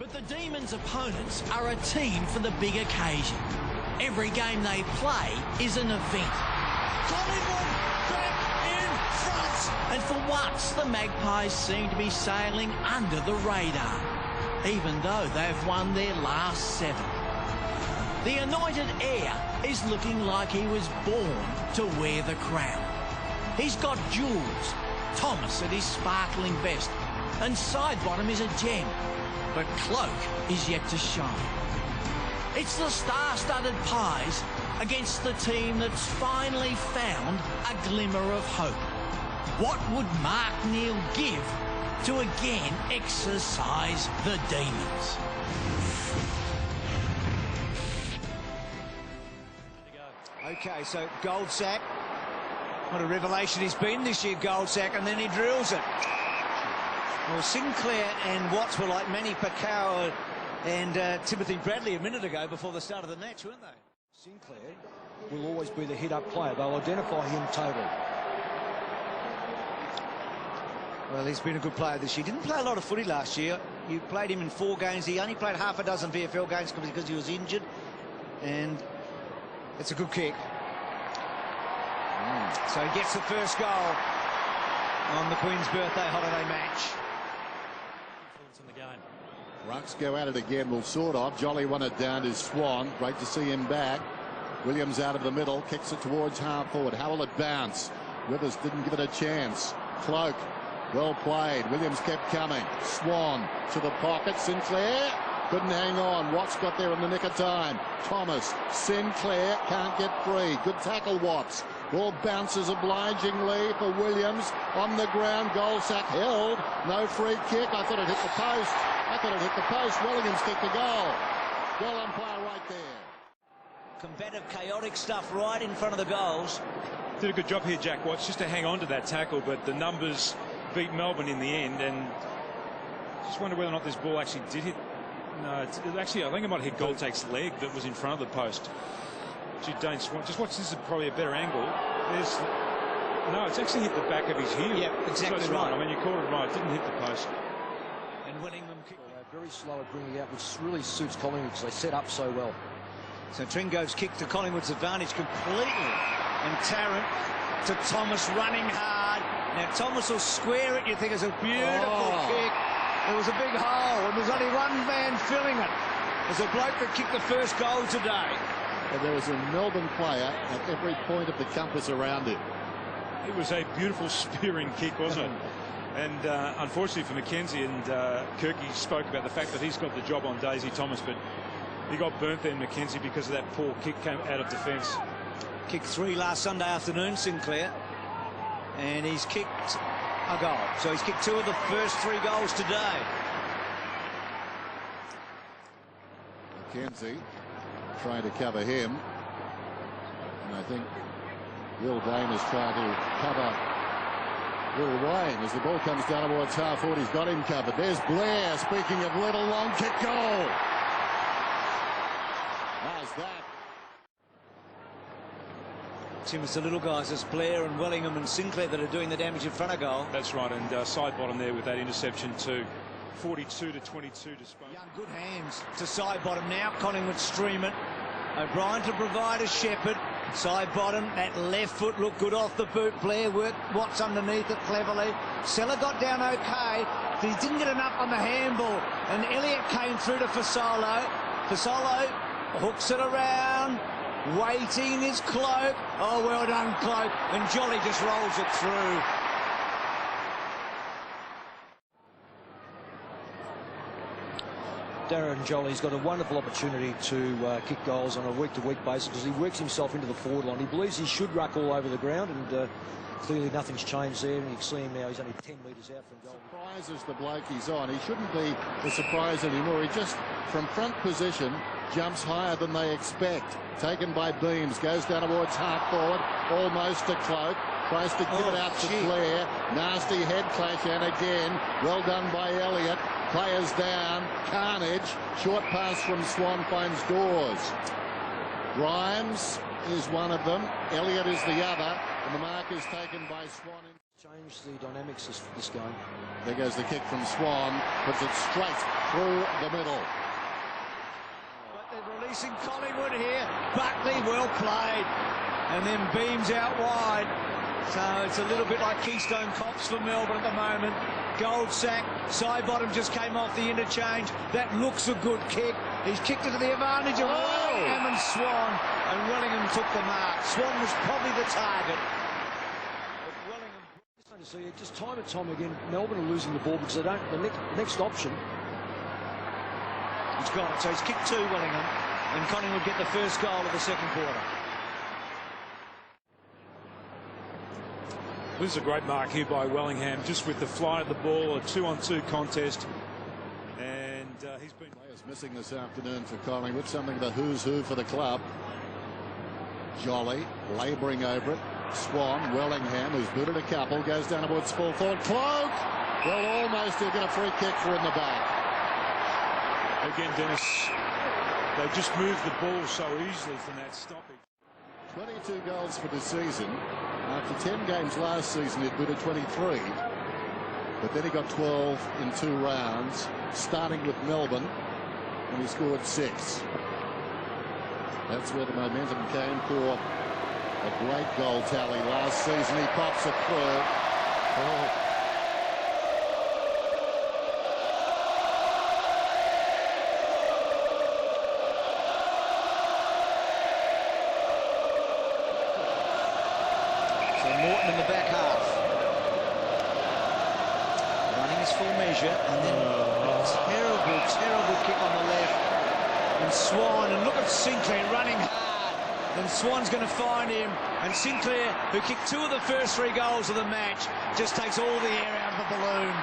But the Demons' opponents are a team for the big occasion. Every game they play is an event. Collingwood back in front. And for once, the Magpies seem to be sailing under the radar, even though they've won their last 7. The anointed heir is looking like he was born to wear the crown. He's got jewels, Thomas at his sparkling vest, and Sidebottom is a gem, but Cloak is yet to shine. It's the star-studded Pies against the team that's finally found a glimmer of hope. What would Mark Neal give to again exercise the Demons? Okay, so Goldsack, what a revelation he's been this year, Goldsack, and then he drills it. Well, Sinclair and Watts were like Manny Pacquiao and Timothy Bradley a minute ago before the start of the match, weren't they? Sinclair will always be the hit-up player. They'll identify him totally. Well, he's been a good player this year. Didn't play a lot of footy last year. You played him in 4 games. He only played half a dozen VFL games because he was injured. And it's a good kick. So he gets the first goal on the Queen's birthday holiday match. In the game. Rucks go at it again. Will sort of. Jolly won it down to Swan. Great to see him back. Williams out of the middle. Kicks it towards half forward. How will it bounce? Rivers didn't give it a chance. Cloak. Well played. Williams kept coming. Swan to the pocket. Sinclair couldn't hang on. Watts got there in the nick of time. Thomas. Sinclair can't get free. Good tackle, Watts. Ball bounces obligingly for Williams on the ground. Goldsack held. No free kick. I thought it hit the post. Williams kicked the goal. Goal umpire right there. Combative, chaotic stuff right in front of the goals. Did a good job here, Jack Watts, just to hang on to that tackle, but the numbers beat Melbourne in the end, and just wonder whether or not this ball actually did hit. No, actually, I think it might have hit Goldsack's leg that was in front of the post. Just watch, this is probably a better angle. No, it's actually hit the back of his heel. Yeah, exactly right. I mean, you called it right. It didn't hit the post. And Willingham kicked. Very slow at bringing out, which really suits Collingwood because they set up so well. So Tringo's kick to Collingwood's advantage completely. And Tarrant to Thomas running hard. Now Thomas will square it. You think it's a beautiful kick. There was a big hole and there's only one man filling it. There's a bloke that kicked the first goal today. And there was a Melbourne player at every point of the compass around him. It was a beautiful spearing kick, wasn't it? And unfortunately for Mackenzie, and Kirky spoke about the fact that he's got the job on Daisy Thomas, but he got burnt there, Mackenzie, because of that poor kick came out of defence. Kicked 3 last Sunday afternoon, Sinclair. And he's kicked a goal. So he's kicked 2 of the first 3 goals today. Mackenzie trying to cover him. And I think Will Dane is trying to cover Will Wayne as the ball comes down towards half forward. He's got him covered. There's Blair. Speaking of little, long kick goal. How's that? Tim, it's the little guys, it's Blair and Wellingham and Sinclair that are doing the damage in front of goal. That's right, and Sidebottom there with that interception too. 42 to 22 to Spoke. Young, good hands to Sidebottom now. Collingwood stream it. O'Brien to provide a Shepherd. Sidebottom, that left foot looked good off the boot. Blair worked Watts underneath it cleverly. Seller got down okay, but he didn't get enough on the handball. And Elliott came through to Fasolo. Fasolo hooks it around. Waiting is Cloak. Oh, well done, Cloak. And Jolly just rolls it through. Darren Jolly's got a wonderful opportunity to kick goals on a week-to-week basis because he works himself into the forward line. He believes he should ruck all over the ground, and clearly nothing's changed there. And you can see him now, he's only 10 metres out from goal. Surprises the bloke he's on. He shouldn't be a surprise anymore. He just, from front position, jumps higher than they expect. Taken by Beams, goes down towards half forward, almost to Cloak. Tries to give it out to Blair. Nasty head clash, and again, well done by Elliott. Players down, carnage. Short pass from Swan finds Dawes. Grimes is one of them. Elliott is the other, and the mark is taken by Swan. Change the dynamics of this game. There goes the kick from Swan, puts it straight through the middle. But they're releasing Collingwood here. Buckley, well played. And then beams out wide. So it's a little bit like Keystone Cops for Melbourne at the moment. Goldsack, side bottom just came off the interchange. That looks a good kick. He's kicked it to the advantage of Wellingham and Swan. And Wellingham took the mark. Swan was probably the target. So just time and time again, Melbourne are losing the ball because they don't. The next option. He's got it. So he's kicked 2, Wellingham, and Collingwood get the first goal of the second quarter. This is a great mark here by Wellingham, just with the flight of the ball, a 2-on-2 contest, and he's been Players missing this afternoon for Collingwood. Something of a who's who for the club. Jolly labouring over it. Swan, Wellingham, who's booted a couple, goes down towards full forward. Cloak! Well, almost he'll get a free kick for in the back. Again, Dennis, they just moved the ball so easily from that stoppage. 22 goals for the season. After 10 games last season, he'd booted 23. But then he got 12 in 2 rounds, starting with Melbourne, and he scored 6. That's where the momentum came for a great goal tally last season. He pops it through. Oh. So Morton in the back half. Running his full measure, and then a terrible kick on the left. And Swan, and look at Sinclair running hard. And Swan's going to find him, and Sinclair, who kicked 2 of the first 3 goals of the match, just takes all the air out of the balloon.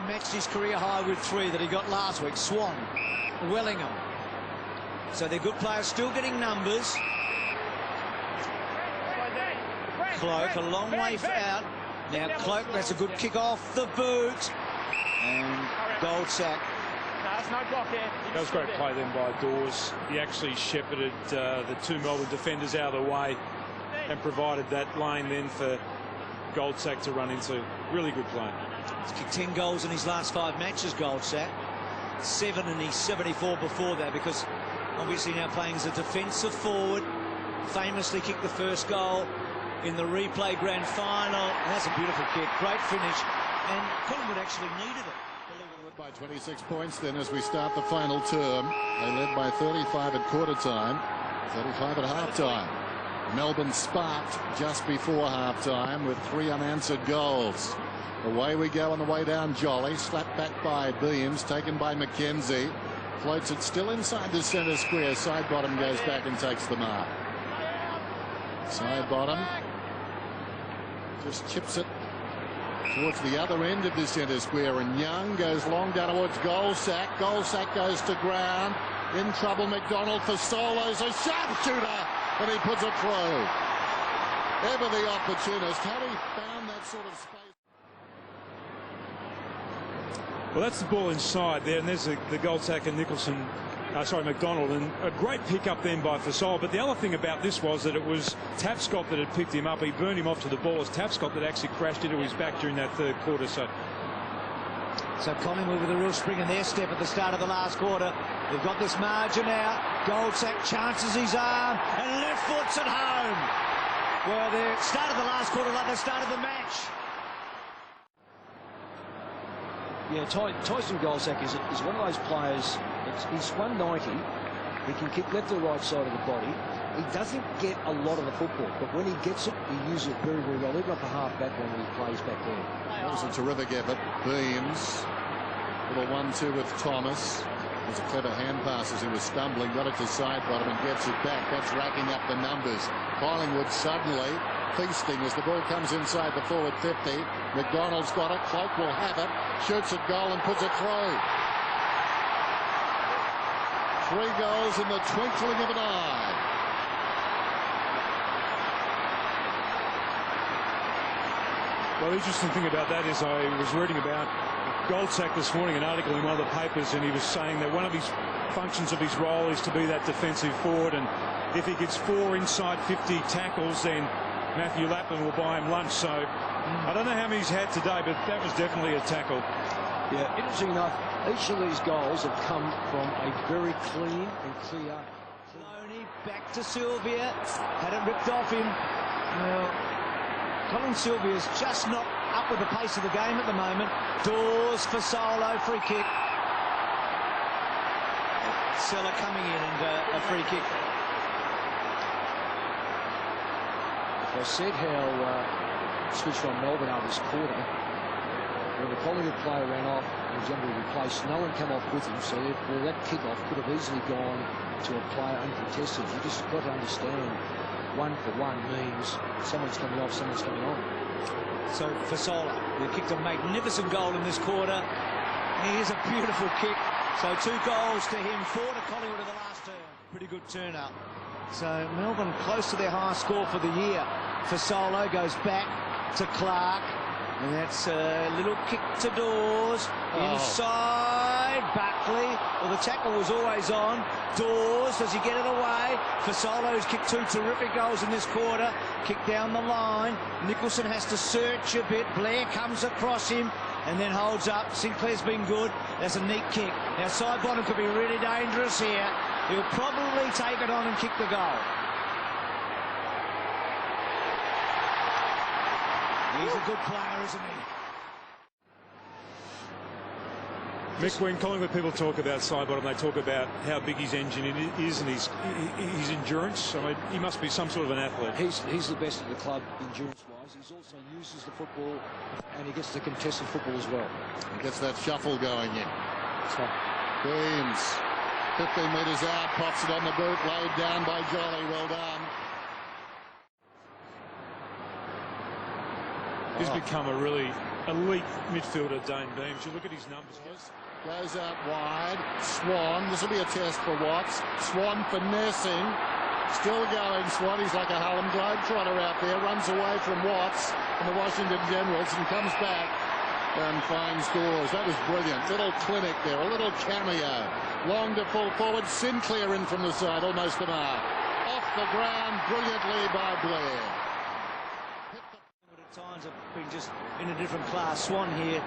Matched his career high with 3 that he got last week. Swan, Wellingham. So they're good players, still getting numbers. Cloak, a long way out. Now Cloak, that's a good kick off the boot. And Goldsack. That was great play then by Dawes. He actually shepherded the 2 Melbourne defenders out of the way and provided that lane then for Goldsack to run into. Really good play. He's kicked 10 goals in his last 5 matches, Goldsack. 7 in his 74 before that, because obviously now playing as a defensive forward. Famously kicked the first goal in the replay grand final. And that's a beautiful kick. Great finish. And Collingwood actually needed it. By 26 points then as we start the final term. They led by 35 at quarter time, 35 at half time. Melbourne sparked just before half time with 3 unanswered goals. Away we go on the way down. Jolly slapped back by Beams, taken by McKenzie, floats it still inside the centre square. Side bottom goes back and takes the mark. Side bottom just chips it towards the other end of the centre square, and Young goes long down towards Goldsack. Goldsack goes to ground. In trouble, McDonald for solos. A sharpshooter, and he puts it through. Ever the opportunist. Had he found that sort of space? Well, that's the ball inside there, and there's the Goldsack and Nicholson. McDonald, and a great pick up then by Fasol. But the other thing about this was that it was Tapscott that had picked him up. He burned him off to the ball. It's Tapscott that actually crashed into his back during that 3rd quarter. So Collingwood with a real spring in their step at the start of the last quarter. They've got this margin out. Goldsack chances his arm and left foot's at home. Well, they started the last quarter like they started the match. Yeah, Tyson Goldsack is one of those players. He's 190. He can kick left or right side of the body. He doesn't get a lot of the football, but when he gets it, he uses it very, very well, even up a half back when he plays back there. That was a terrific effort. Beams, little 1-2 with Thomas. It was a clever hand pass as he was stumbling, got it to side bottom and gets it back. That's racking up the numbers. Collingwood suddenly feasting as the ball comes inside the forward 50. McDonald's got it. Cloak will have it. Shoots at goal and puts it through. 3 goals in the twinkling of an eye. Well, the interesting thing about that is I was reading about Goldsack this morning, an article in one of the papers, and he was saying that one of his functions of his role is to be that defensive forward, and if he gets 4 inside 50 tackles, then Matthew Lapland will buy him lunch. So I don't know how many he's had today, but that was definitely a tackle. Yeah, interesting enough, each of these goals have come from a very clean and clear. Loney back to Sylvia, had it ripped off him. Well, Colin Sylvia's just not up with the pace of the game at the moment. Dawes for Solo, free kick. Sella coming in and a free kick. I said how switched on Melbourne over this quarter. When the Collingwood player ran off and was going to be replaced, no one came off with him, so therefore that kick-off could have easily gone to a player uncontested. You just got to understand 1 for 1 means someone's coming off, someone's coming on. So Fasola, who kicked a magnificent goal in this quarter. Here's a beautiful kick. So 2 goals to him, 4 to Collingwood in the last term. Pretty good turnout. So Melbourne close to their highest score for the year. Fasola goes back to Clark. And that's a little kick to Dawes. Inside, Buckley. Well, the tackle was always on. Dawes, does he get it away? Fasola, who's kicked 2 terrific goals in this quarter. Kick down the line. Nicholson has to search a bit. Blair comes across him and then holds up. Sinclair's been good. That's a neat kick. Now, Sidebottom could be really dangerous here. He'll probably take it on and kick the goal. He's a good player, isn't he? Mick, when Collingwood people talk about Sidebottom, they talk about how big his engine is and his endurance. I mean, he must be some sort of an athlete. He's the best at the club endurance-wise. He also uses the football and he gets the contested football as well. He gets that shuffle going in. So, Beams, 15 metres out, pops it on the boot, laid down by Jolly. Well done. He's become a really elite midfielder, Dane Beams. You look at his numbers. Goes out wide. Swan. This will be a test for Watts. Swan finessing. Still going, Swan. He's like a Harlem Globetrotter out there. Runs away from Watts and the Washington Generals and comes back and finds Dawes. That was brilliant. Little clinic there. A little cameo. Long to full forward. Sinclair in from the side. Almost a mark. Off the ground brilliantly by Blair. Times have been just in a different class. Swan here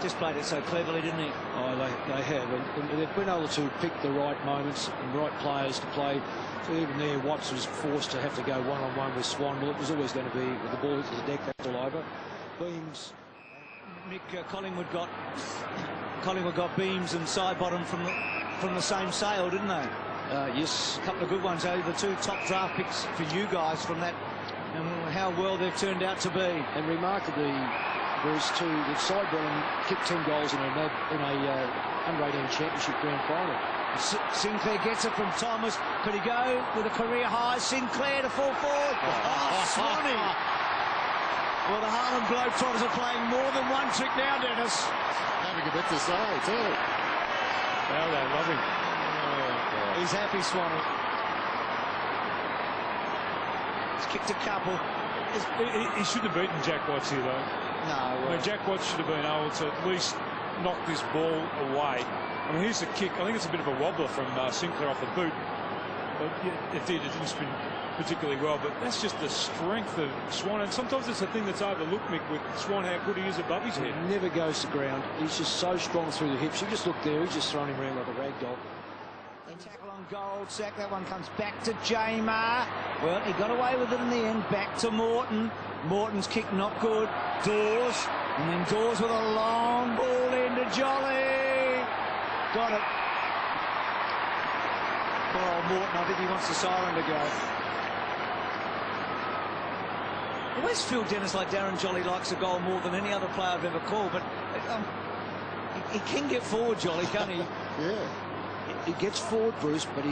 just played it so cleverly, didn't he? oh, they have. And they've been able to pick the right moments and right players to play. So even there, Watts was forced to have to go one-on-one with Swan. Well, it was always going to be with the ball into the deck, that's all over. Beams. Mick, Collingwood got Beams and Sidebottom from the same sale, didn't they? Yes. A couple of good ones. The 2 top draft picks for you guys from that. And how well they've turned out to be. And remarkably, Bruce, too, that Sidebottom kicked 10 goals in a under-18 championship grand final. Sinclair gets it from Thomas. Could he go with a career high? Sinclair to full forward. Swanee. Well, the Harlem Globetrotters are playing more than one trick now, Dennis. Having a bit to say, too. Well, they love him. He's happy, Swanee. Kicked a couple. He shouldn't have beaten Jack Watts here, though. No. I mean, Jack Watts should have been able to at least knock this ball away. I mean, here's the kick. I think it's a bit of a wobbler from Sinclair off the boot. But yeah, it didn't spin particularly well. But that's just the strength of Swan. And sometimes it's a thing that's overlooked, Mick, with Swan, how good he is above his head. He never goes to ground. He's just so strong through the hips. You just look there. He's just throwing him around like a rag doll. Tackle on Goldsack. That one comes back to Jamar. Well, he got away with it in the end. Back to Morton. Morton's kick not good. Dawes. And then Dawes with a long ball into Jolly. Got it. Poor old Morton. I think he wants the siren to go. I always feel, Dennis, like Darren Jolly likes a goal more than any other player I've ever called. But he can get forward, Jolly, can't he? Yeah. He gets forward, Bruce, but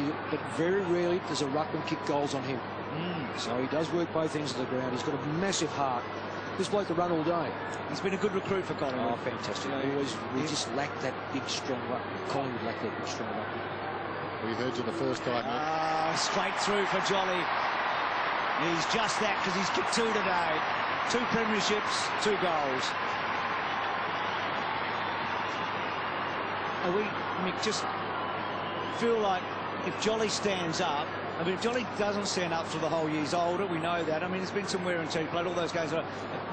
very rarely does a ruckman kick goals on him. So he does work both ends of the ground. He's got a massive heart. This bloke can run all day. He's been a good recruit for Collingwood. Oh, fantastic. We just lack that big, strong ruckman. Collingwood lack that big, strong ruckman. We heard you the first time. Straight through for Jolly. He's just that because he's kicked 2 today. 2 premierships, 2 goals. And we, Mick, just feel like if Jolly stands up, I mean, Jolly doesn't stand up for the whole year. He's older, we know that. I mean, there's been some wear and tear. He played all those games. I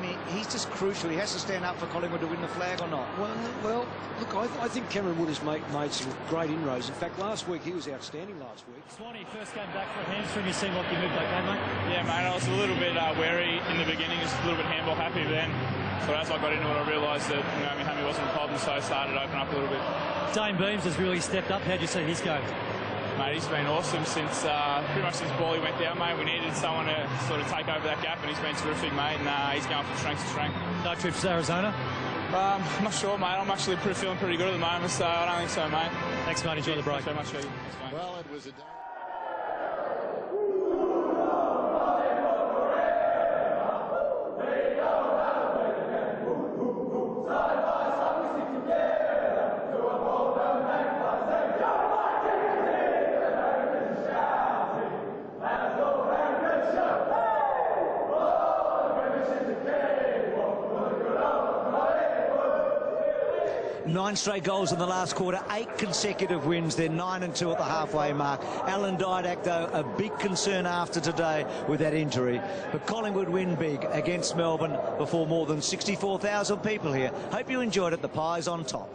mean, he's just crucial. He has to stand up for Collingwood to win the flag or not. Well, look, I think Cameron Wood has made some great inroads. In fact, last week he was outstanding last week. Swanee first came back for a hamstring. You seem like you moved okay, mate. Yeah, mate, I was a little bit wary in the beginning, just a little bit handball happy then. So as I got into it, I realised that my hammy wasn't a problem, so I started to open up a little bit. Dane Beams has really stepped up. How'd you see his go? Mate, he's been awesome since pretty much since Bally went down, mate. We needed someone to sort of take over that gap, and he's been terrific, mate. And he's going from strength to strength. No trips to Arizona? I'm not sure, mate. I'm actually feeling pretty good at the moment, so I don't think so, mate. Thanks, mate. Enjoy the break. Thanks very much, Thanks, mate. Well, it was a day. Nine straight goals in the last quarter, 8 consecutive wins. They're 9-2 at the halfway mark. Alan Didak, though, a big concern after today with that injury. But Collingwood win big against Melbourne before more than 64,000 people here. Hope you enjoyed it. The Pies on top.